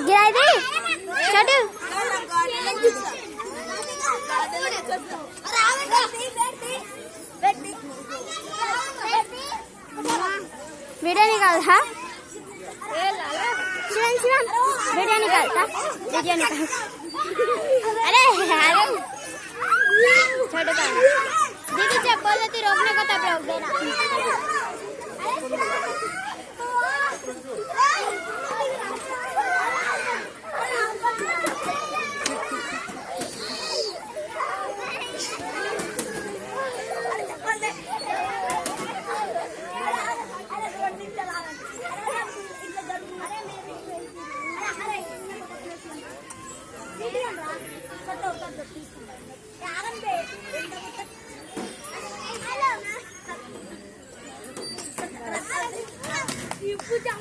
గిరాది చటు video निकाल था Sivan Sivan video निकाल था वीडियो निकाल अरे अरे छोटे का दीदी जब बोले थी रोकने को तब रोक देना पूजा